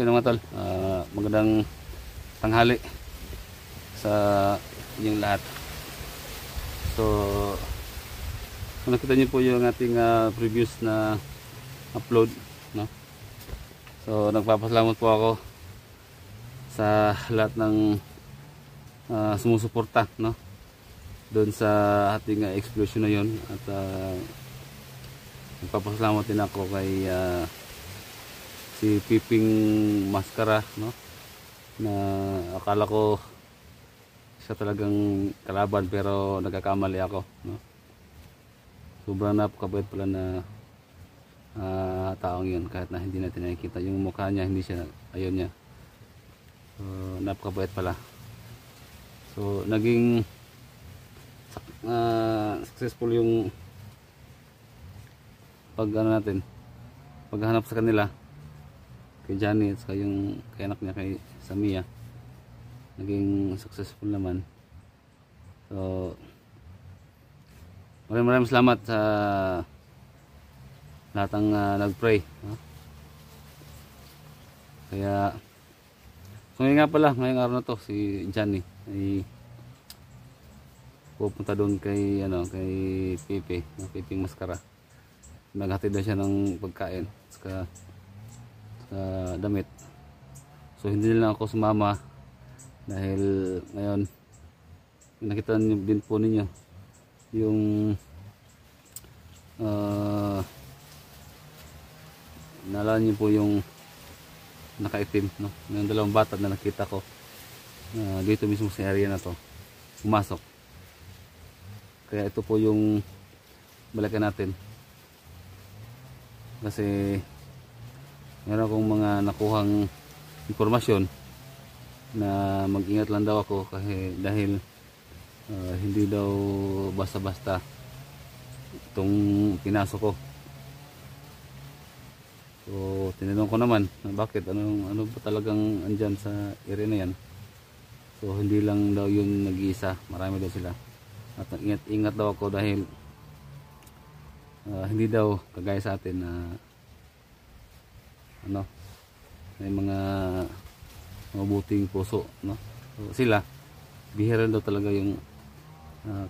So yun mga tol, magandang tanghali sa inyong lahat. So kung nakita niyo po yung ating previous na upload, no? So nagpapasalamat po ako sa lahat ng sumusuporta, no? Doon sa ating explosion na yon. At nagpapasalamat din ako kay si Piping Maskara, no? Na akala ko siya talagang kalaban pero nagkakamali ako, no? Sobrang napakabait pala na taong yun, kahit na hindi natin nakikita yung mukha niya, hindi siya ayun niya. So napakabait pala. So naging successful yung paghanap sa kanila kay Johnny at saka yung kay anak niya kay Samia. Naging successful naman. So maraming salamat sa lahat ng nag-pray, no? Kaya so ngayon nga pala, ngayong araw na to si Johnny ay pupunta doon kay kay Piping Maskara. Naghatid na siya ng pagkain sa damit. So hindi lang ako sumama dahil ngayon nakita niyo din po ninyo yung naalala niyo po yung nakaitim, no? Yung dalawang bata na nakita ko dito mismo sa area na to pumasok. Kaya ito po yung balikan natin kasi meron akong mga nakuhang impormasyon na mag-ingat lang daw ako kasi dahil hindi daw basta-basta itong pinasok ko. So tinanong ko naman bakit ano ba talagang andyan sa area na yan. So hindi lang daw yun nag-iisa, marami daw sila. At ingat daw ako dahil hindi daw kagaya sa atin na may mga mabuting puso, no? So, sila bihira daw talaga yung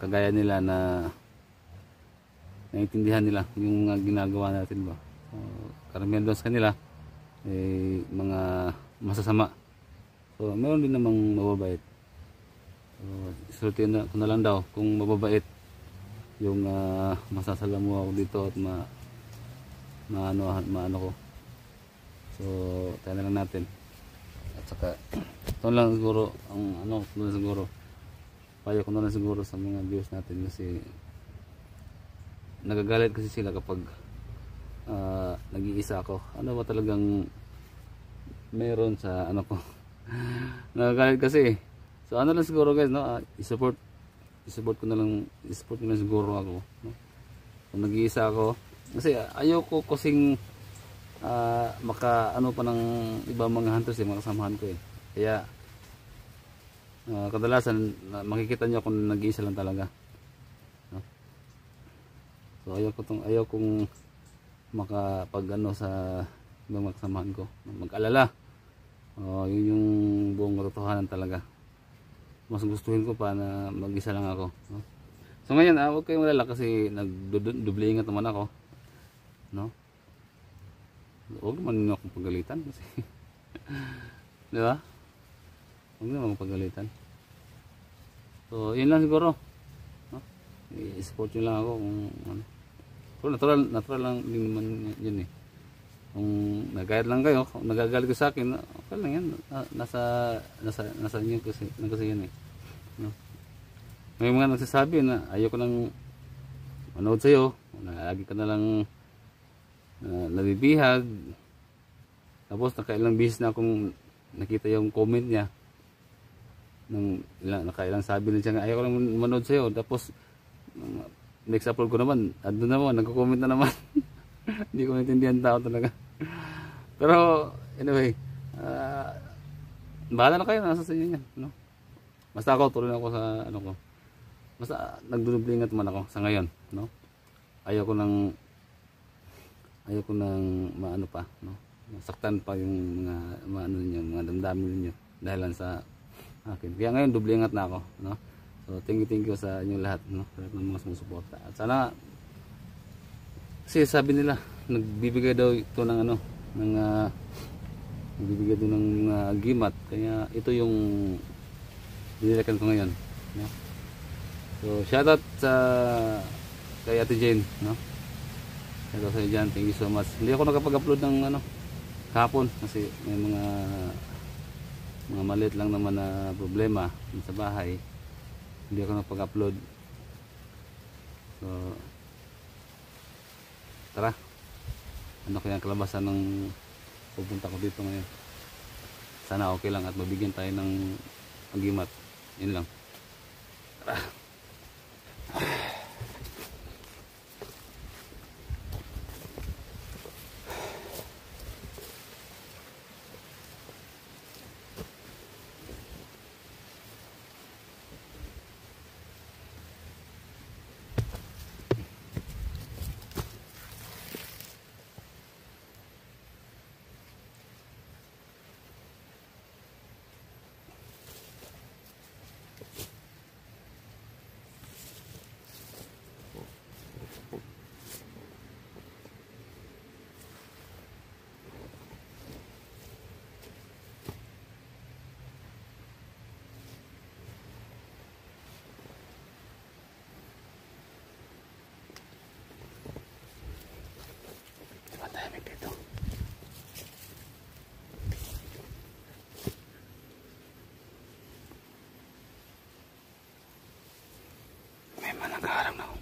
kagaya nila na naiintindihan nila yung mga ginagawa natin ba. So, karamihan daw sa kanila mga masasama. So meron din namang mababait. So isulitin ko na lang daw kung mababait yung masasalamu ako dito at maano ko. So tayo na lang natin. At saka ito lang siguro ang payo ko na lang siguro sa mga viewers natin kasi nagagalit kasi sila kapag nag-iisa ako. Ano ba talagang meron sa ko nagagalit kasi. So ano lang siguro guys, no? I-support ko na lang siguro ako, no? Kung nag-iisa ako kasi ayoko kasing pa ng ibang mga hunters mga kasamahan ko eh. Kaya kadalasan makikita nyo kung nag-iisa lang talaga, no? So ayaw kong makapag sa ibang mga kasamahan ko, mag-alala. Yun yung buong katotohanan talaga. Mas gustuhin ko pa na mag-isa lang ako, no? So ngayon huwag kayong malala kasi nagdublingat naman ako, no? Huwag naman nyo akong pagalitan kasi di ba? Huwag naman akong pagalitan. So yun lang siguro, no? I-support nyo lang ako kung pero natural lang din naman yun eh. Kung nagagalit lang kayo, kung nagagalit ko sa akin, okay lang yan. Nasa inyo kasi yan eh, no? May mga nagsasabi na ayoko nang manood sa'yo, lagi ka na lang nabibihag. Tapos nakailang beses na akong nakita yung comment niya nakailang sabi na siya nga ayoko lang manood sa'yo. Tapos next upload ko naman andun naman, nagko-comment na naman. Hindi ko maintindihan tao talaga. Pero anyway, bahala na kayo, nasa sa inyo yan, no? Basta ako tuloy ako sa ko. Basta nagdudublingat man ako sa ngayon, no? Ayaw ko nang maano pa, no? masaktan pa yung mga ano niyo, mga damdamin niyo dahil sa akin. Kaya ngayon doble ingat na ako, no? So thank you sa inyo lahat, no? Sa lahat ng mga sumusuporta. At sana, kasi sabi nila nagbibigay daw ito ng ano, ng nagbibigay din ng mga gimat, kaya ito yung dinilakan ko ngayon, no? So shoutout sa kay Ate Jane, no? Shoutout sa dyan, thank you so much. Hindi ako nakapag-upload ng ano kahapon kasi may mga maliit lang naman na problema sa bahay, hindi ako nakapag-upload. So tara, ano kaya ang kalabasan ng pupunta ko dito ngayon. Sana okay lang at mabigyan tayo ng agimat. Yun lang. Tara. Matahimik dito. May managaharap na ako.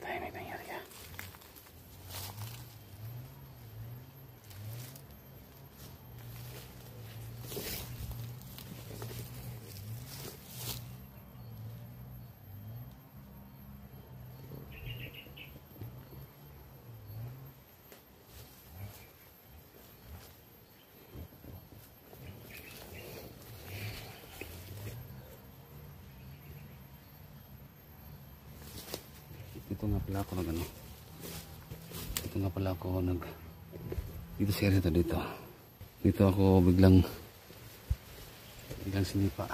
Tahimik nangyari ka. Ito nga pala ako nag ano. Ito nga pala ako nag dito siya dito. Dito ako biglang sinipa.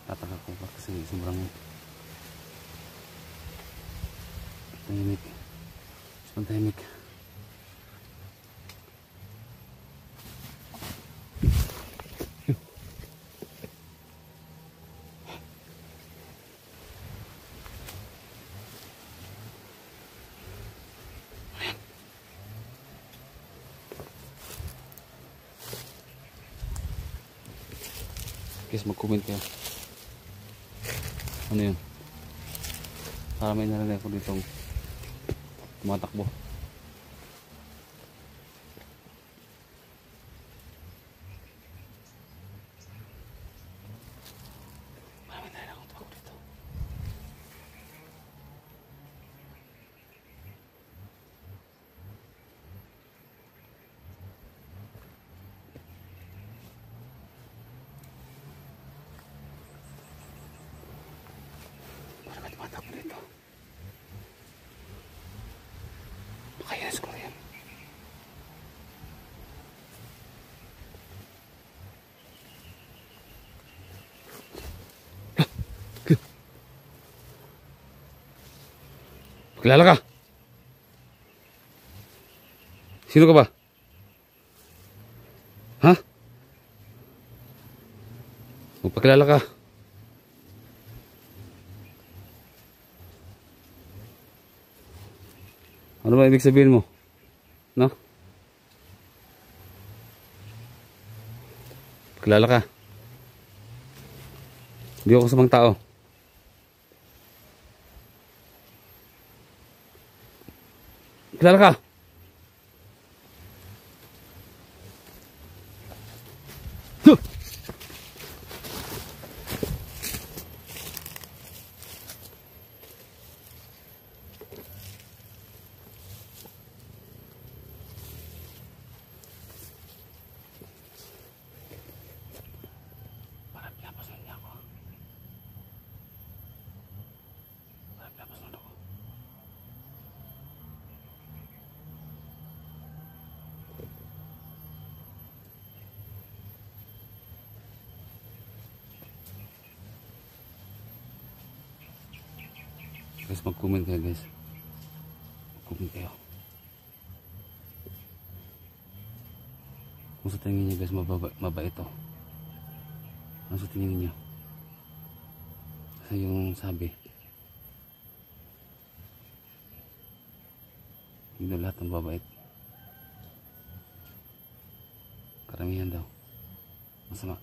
Tataka ko pa kasi sobrang tahimik. Sobrang tahimik. Guys, mag-comment kayo. Ano yun? Para may narinig ako ditong tumatakbo. Para may narinig ako tumakbo dito. Para may tumatakbo dito. Kilala ka? Sino ka ba? Ha? Magpakilala ka. Ano ba ibig sabihin mo? No? Kilala ka? Hindi ako kasamang tao. Kilala ka? Huh! Parang pinapasan niya ako. Parang pinapasan ako. Guys, mag-comment kayo guys. Mag-comment kayo. Kung sa tingin niyo guys, mabait ito. Ano sa tingin niyo? Kasi yung sabi, hindi lahat ng babait. Karamihan daw. Masama.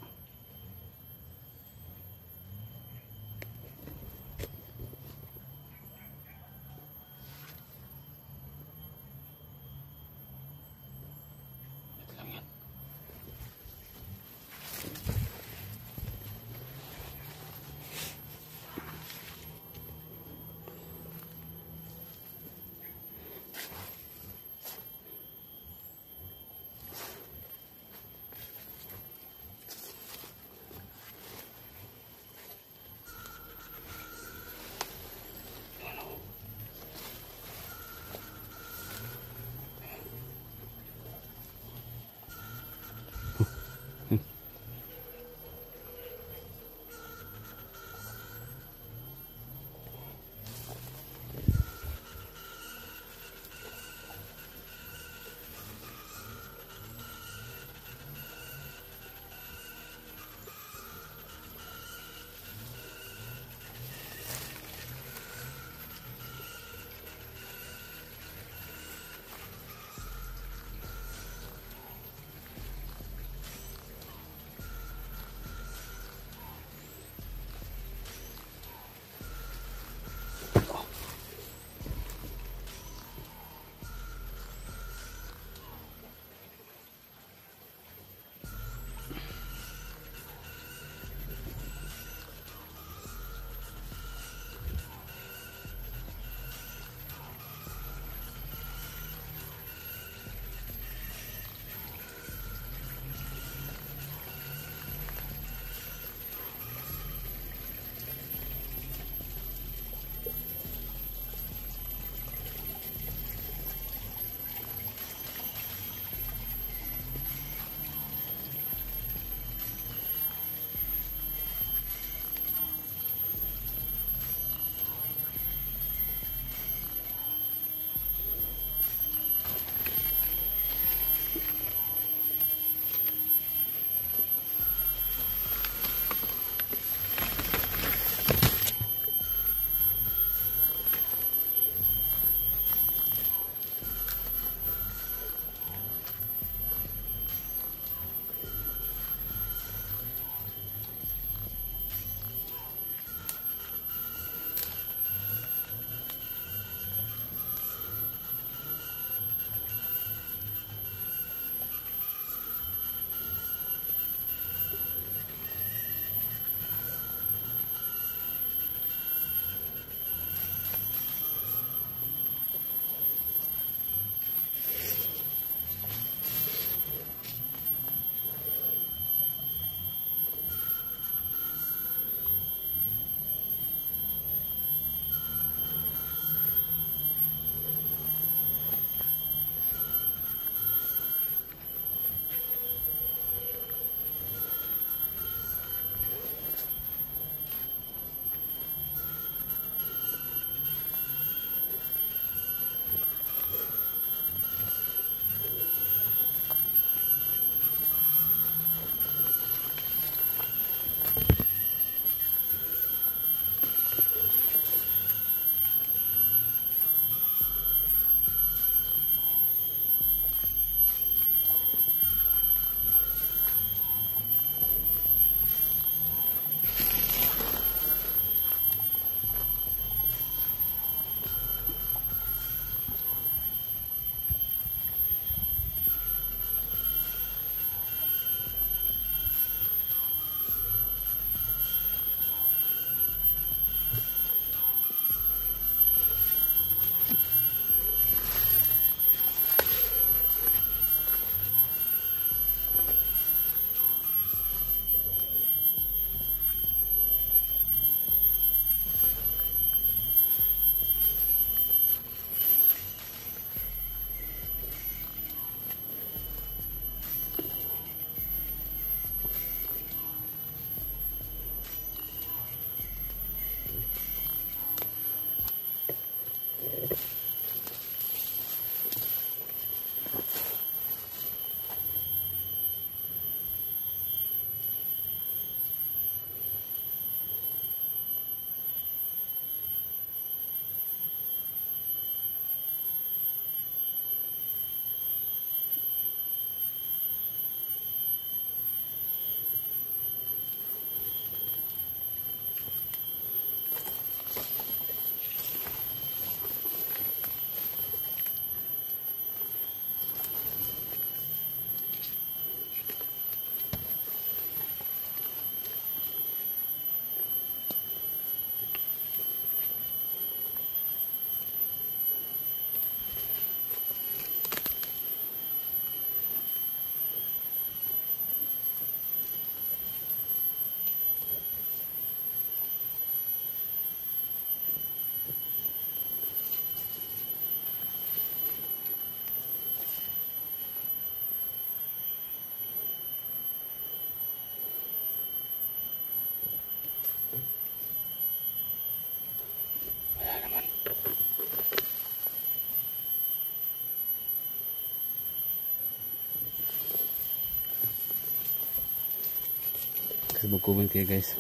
kasi mag-comment kayo guys.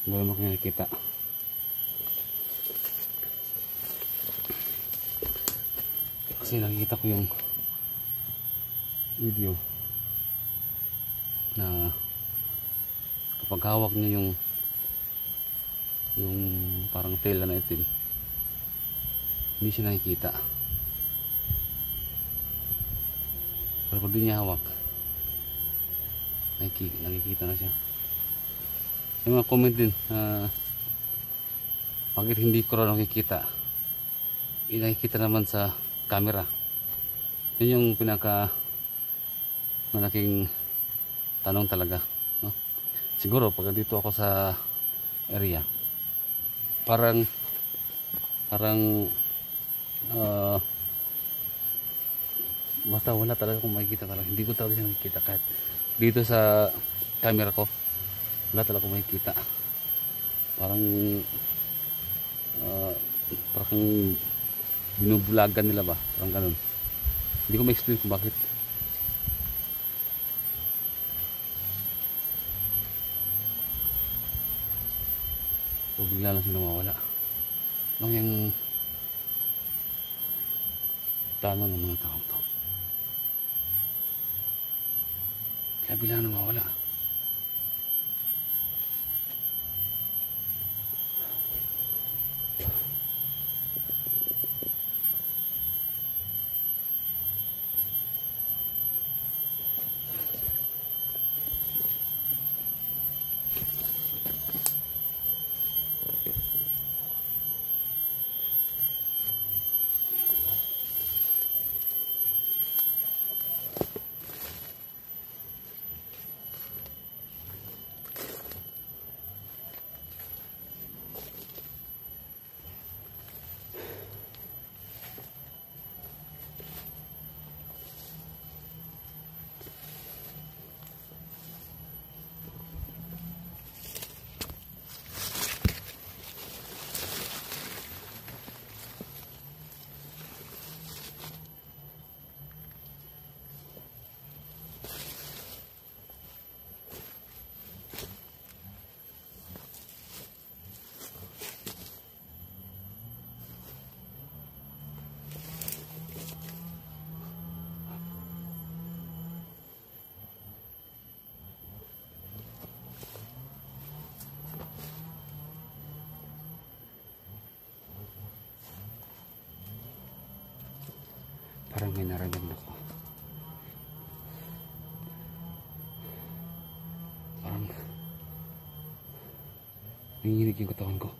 Wala naman kayo nakita. Kasi nakikita ko yung video na kapag hawak niya yung parang tela na itim, hindi siya nakikita. Pero pag di niya hawak, nakikita na siya. Yung mga comment din, bakit hindi ko rin nakikita? Nakikita naman sa camera. Yun yung pinaka malaking tanong talaga, no? Siguro pag dito ako sa area, parang basta wala talaga akong makikita talaga. Hindi ko talaga siya nakikita kahit dito sa camera ko. Wala talaga akong makikita. Parang binubulagan nila ba? Parang ganun. Hindi ko ma-explain kung bakit. So bigla lang sila mawala. Ano yung tanong ng mga taong to? Kaya bigla na mawala. Parang may nararamdaman ako. Parang nanginginig yung katawan ko.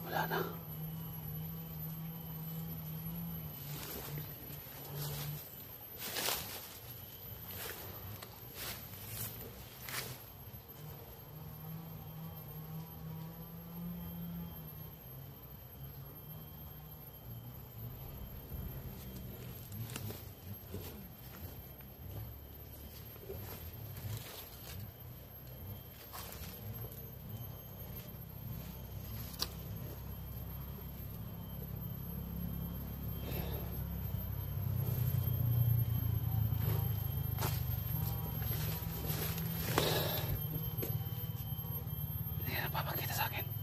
Wala na. Papakita sa akin.